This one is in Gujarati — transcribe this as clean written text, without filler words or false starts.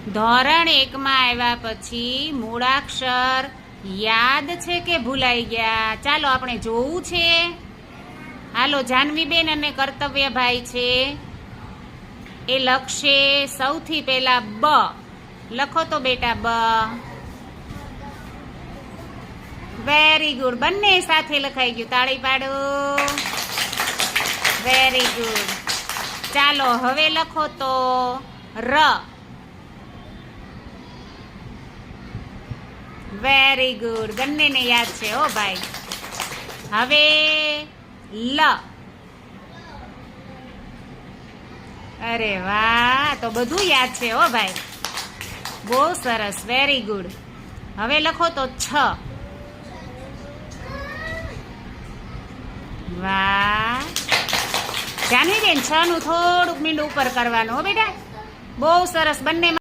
ધોરણ 1 માં આવ્યા પછી મૂળાક્ષર યાદ છે કે ભૂલાઈ ગયા? ચાલો આપણે જોવું છે. હાલો, જાનવીબેન અને કર્તવ્યભાઈ છે એ લખશે સૌથી પહેલા બ. લખો તો બેટા બ. વેરી ગુડ, બંને સાથે લખાઈ ગયું. તાળી પાડો. Very good. ચાલો હવે લખો તો ર. વેરી ગુડ, બંનેને યાદ છે હો ભાઈ. હવે લ. અરે વાહ, તો બધું યાદ છે હો ભાઈ. બહુ સરસ, વેરી ગુડ. હવે લખો તો છ. વાહ. જાનવીબેન, છ નું થોડુંક મીંડું ઉપર કરવાનું હો બેટા. બહુ સરસ, બંને